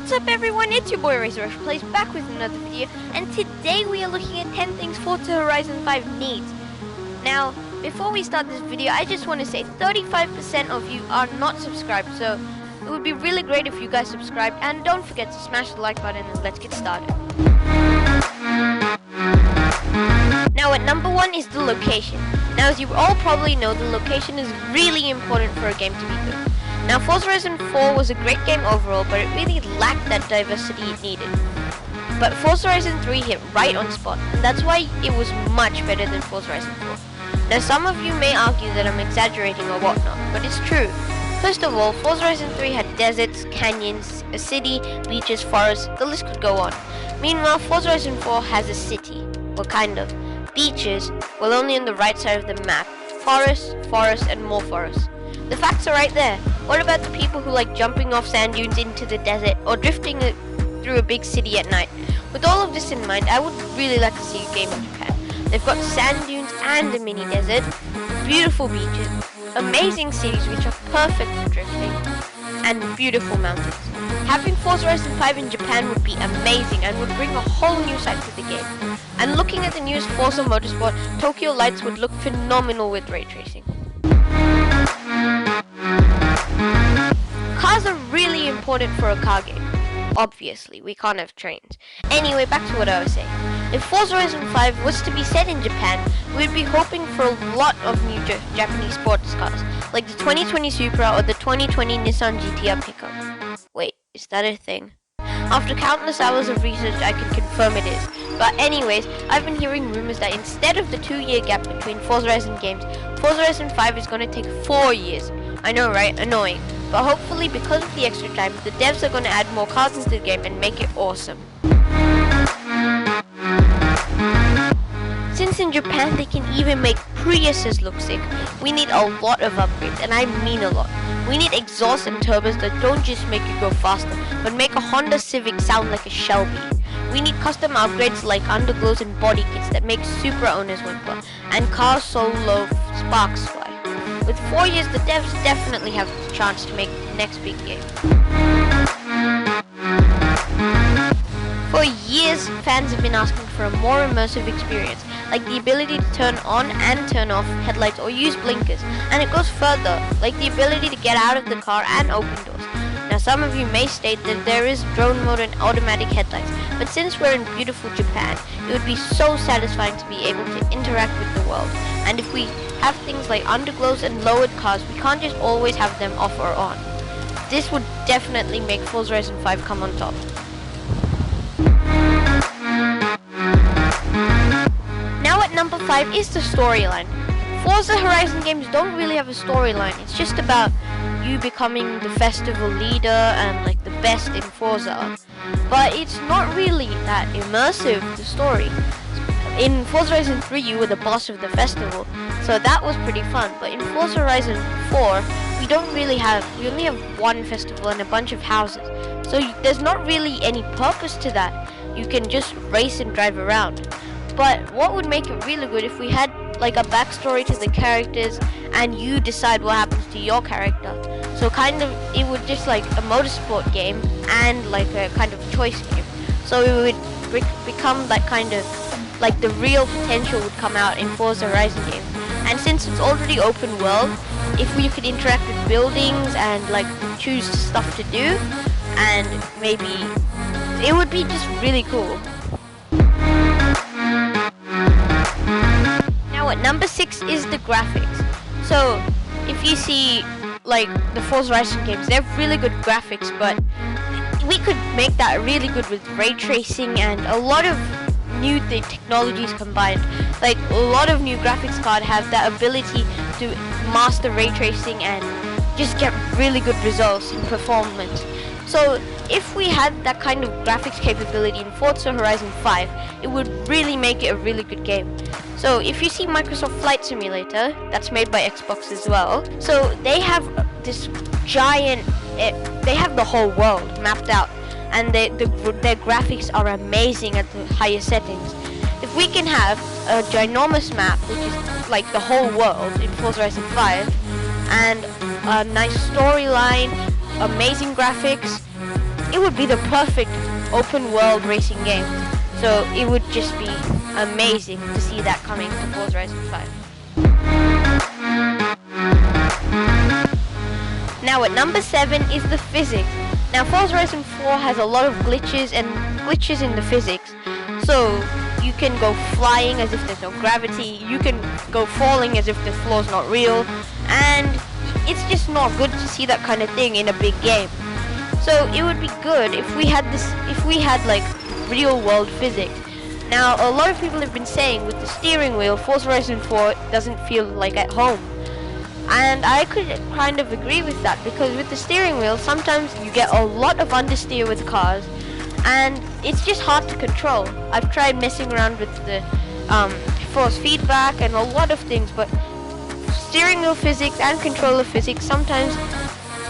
What's up everyone, it's your boy Razor Plays back with another video, and today we are looking at 10 things Forza Horizon 5 needs. Now, before we start this video, I just want to say 35% of you are not subscribed, so it would be really great if you guys subscribed, and don't forget to smash the like button and let's get started. Now at number 1 is the location. Now as you all probably know, the location is really important for a game to be good. Now Forza Horizon 4 was a great game overall, but it really lacked that diversity it needed. But Forza Horizon 3 hit right on spot, and that's why it was much better than Forza Horizon 4. Now some of you may argue that I'm exaggerating or whatnot, but it's true. First of all, Forza Horizon 3 had deserts, canyons, a city, beaches, forests, the list could go on. Meanwhile, Forza Horizon 4 has a city, well kind of. Beaches, well only on the right side of the map. Forests, forests, and more forests. The facts are right there. What about the people who like jumping off sand dunes into the desert or drifting through a big city at night? With all of this in mind, I would really like to see a game in Japan. They've got sand dunes and a mini desert, beautiful beaches, amazing cities which are perfect for drifting, and beautiful mountains. Having Forza Horizon 5 in Japan would be amazing and would bring a whole new side to the game. And looking at the newest Forza Motorsport, Tokyo Lights would look phenomenal with ray tracing. Cars are really important for a car game. Obviously, we can't have trains. Anyway, back to what I was saying. If Forza Horizon 5 was to be set in Japan, we'd be hoping for a lot of new Japanese sports cars, like the 2020 Supra or the 2020 Nissan GTR pickup. Wait, is that a thing? After countless hours of research, I can confirm it is. But anyways, I've been hearing rumors that instead of the 2-year gap between Forza Horizon games, Forza Horizon 5 is going to take 4 years. I know, right? Annoying. But hopefully, because of the extra time, the devs are going to add more cars into the game and make it awesome. Since in Japan they can even make Priuses look sick, we need a lot of upgrades, and I mean a lot. We need exhaust and turbos that don't just make you go faster, but make a Honda Civic sound like a Shelby. We need custom upgrades like underglows and body kits that make Supra owners whimper, and cars so low sparks fly. With 4 years, the devs definitely have the chance to make the next big game. For years, fans have been asking for a more immersive experience, like the ability to turn on and turn off headlights or use blinkers, and it goes further, like the ability to get out of the car and open doors. Now some of you may state that there is drone mode and automatic headlights, but since we're in beautiful Japan, it would be so satisfying to be able to interact with the world. And if we have things like underglows and lowered cars, we can't just always have them off or on. This would definitely make Forza Horizon 5 come on top. Now at number 5 is the storyline. Forza Horizon games don't really have a storyline, it's just about you becoming the festival leader and like the best in Forza. But it's not really that immersive, the story. In Forza Horizon 3 you were the boss of the festival, so that was pretty fun. But in Forza Horizon 4 we only have one festival and a bunch of houses. So there's not really any purpose to that. You can just race and drive around. But what would make it really good if we had like a backstory to the characters and you decide what happens to your character. So kind of it would just like a motorsport game and like a kind of choice game. So it would become that kind of like the real potential would come out in Forza Horizon games. And since it's already open world, if we could interact with buildings and like choose stuff to do, and maybe it would be just really cool. Now at number 6 is the graphics. So if you see like the Forza Horizon games, they have really good graphics, but we could make that really good with ray tracing and a lot of new technologies combined. Like a lot of new graphics cards have that ability to master ray tracing and just get really good results in performance. So if we had that kind of graphics capability in Forza Horizon 5, it would really make it a really good game. So if you see Microsoft Flight Simulator, that's made by Xbox as well, so they have this giant, they have the whole world mapped out, and their graphics are amazing at the higher settings. If we can have a ginormous map, which is like the whole world in Forza Horizon 5, and a nice storyline, amazing graphics, it would be the perfect open world racing game. So it would just be amazing to see that coming to Forza Horizon 5. Now at number 7 is the physics. Now Forza Horizon 4 has a lot of glitches in the physics. So you can go flying as if there's no gravity, you can go falling as if the floor's not real, and it's just not good to see that kind of thing in a big game. So it would be good if we had like real world physics. Now a lot of people have been saying with the steering wheel, Forza Horizon 4 doesn't feel like at home. And I could kind of agree with that, because with the steering wheel sometimes you get a lot of understeer with cars and it's just hard to control. I've tried messing around with the force feedback and a lot of things, but steering wheel physics and controller physics, sometimes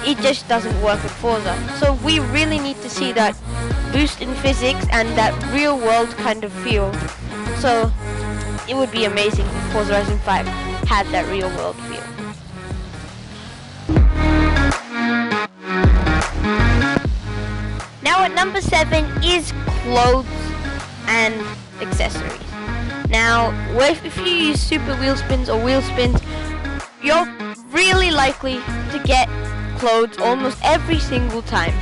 it just doesn't work with Forza. So we really need to see that boost in physics and that real world kind of feel. So it would be amazing if Forza Horizon 5 had that real world feel. Now at number 7 is clothes and accessories. Now if you use super wheelspins or wheelspins, you're really likely to get clothes almost every single time.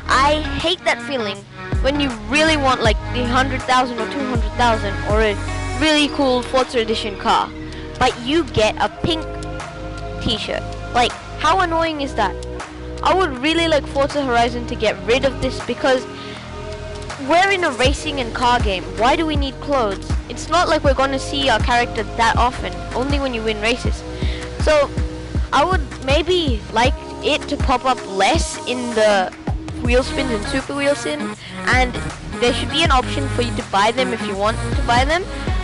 I hate that feeling when you really want like the 100,000 or 200,000 or a really cool Forza Edition car, but you get a pink t-shirt. Like, how annoying is that? I would really like Forza Horizon to get rid of this, because we're in a racing and car game. Why do we need clothes? It's not like we're going to see our character that often, only when you win races. So I would maybe like it to pop up less in the wheel spins and super wheel spin, and there should be an option for you to buy them if you want to buy them.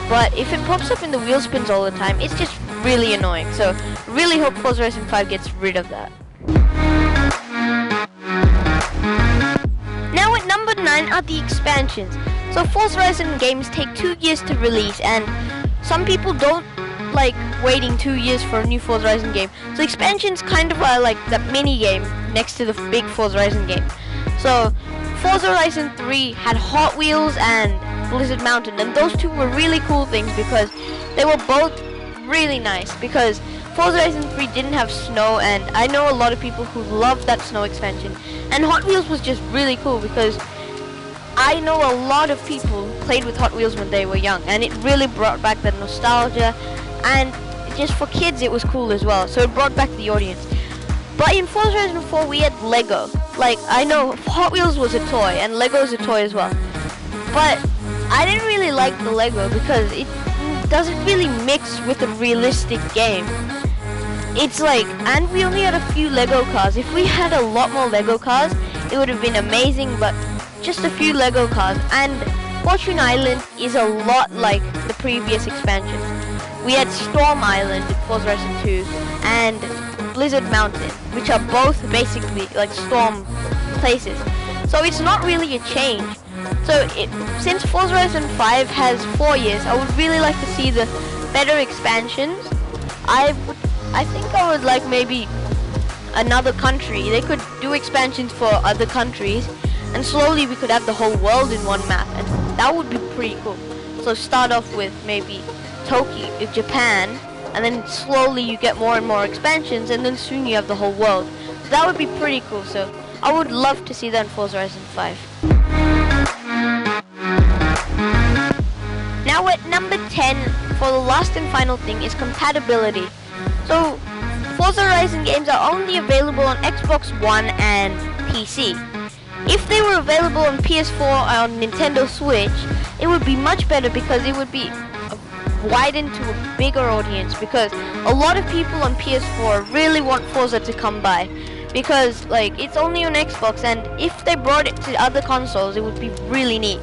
But if it pops up in the wheel spins all the time, it's just really annoying. So really hope Forza Horizon 5 gets rid of that. Now at number 9 are the expansions. So Forza Horizon games take 2 years to release, and some people don't like waiting 2 years for a new Forza Horizon game. So expansions kind of are like that mini game next to the big Forza Horizon game. So Forza Horizon 3 had Hot Wheels and Blizzard Mountain, and those two were really cool things because they were both really nice, because Forza Horizon 3 didn't have snow, and I know a lot of people who loved that snow expansion. And Hot Wheels was just really cool because I know a lot of people played with Hot Wheels when they were young, and it really brought back that nostalgia, and just for kids it was cool as well, so it brought back the audience. But in Forza Horizon 4 we had Lego. Like, I know Hot Wheels was a toy and Lego is a toy as well, but I didn't really like the Lego because it doesn't really mix with a realistic game. It's like, and we only had a few Lego cars. If we had a lot more Lego cars, it would have been amazing, but just a few Lego cars. And Fortune Island is a lot like the previous expansions. We had Storm Island in Forza Horizon 2 and Blizzard Mountain, which are both basically like storm places. So it's not really a change. So since Forza Horizon 5 has 4 years, I would really like to see the better expansions. I think I would like maybe another country. They could do expansions for other countries, and slowly we could have the whole world in one map, and that would be pretty cool. So start off with maybe Tokyo, Japan, and then slowly you get more and more expansions, and then soon you have the whole world. So that would be pretty cool. So I would love to see that in Forza Horizon 5. Now at number 10, for the last and final thing, is compatibility. So Forza Horizon games are only available on Xbox One and PC. If they were available on PS4 or on Nintendo Switch, it would be much better because it would be widened to a bigger audience, because a lot of people on PS4 really want Forza to come by, because like it's only on Xbox, and if they brought it to other consoles it would be really neat.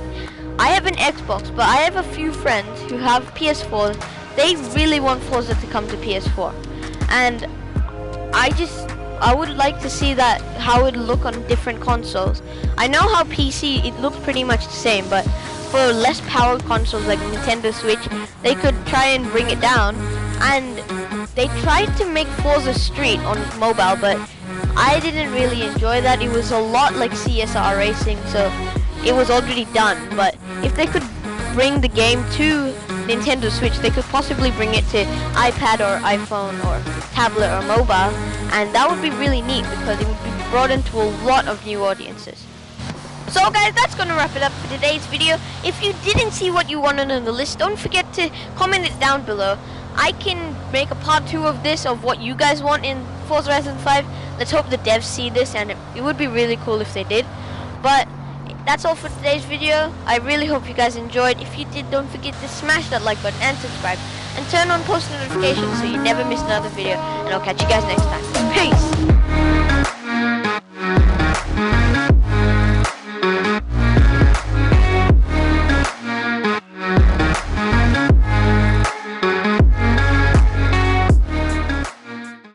I have an Xbox, but I have a few friends who have PS4. They really want Forza to come to PS4, and I would like to see that, how it look on different consoles. I know how PC it looks pretty much the same, but for less powered consoles like Nintendo Switch, they could try and bring it down, and they tried to make Forza Street on mobile, but I didn't really enjoy that. It was a lot like CSR Racing, so it was already done. But if they could bring the game to Nintendo Switch, they could possibly bring it to iPad or iPhone or tablet or mobile, and that would be really neat because it would be brought into a lot of new audiences. So guys, that's gonna wrap it up for today's video. If you didn't see what you wanted on the list, don't forget to comment it down below. I can make a part 2 of this, of what you guys want in Forza Horizon 5. Let's hope the devs see this, and it would be really cool if they did. But that's all for today's video. I really hope you guys enjoyed. If you did, don't forget to smash that like button and subscribe, and turn on post notifications so you never miss another video. And I'll catch you guys next time. Peace!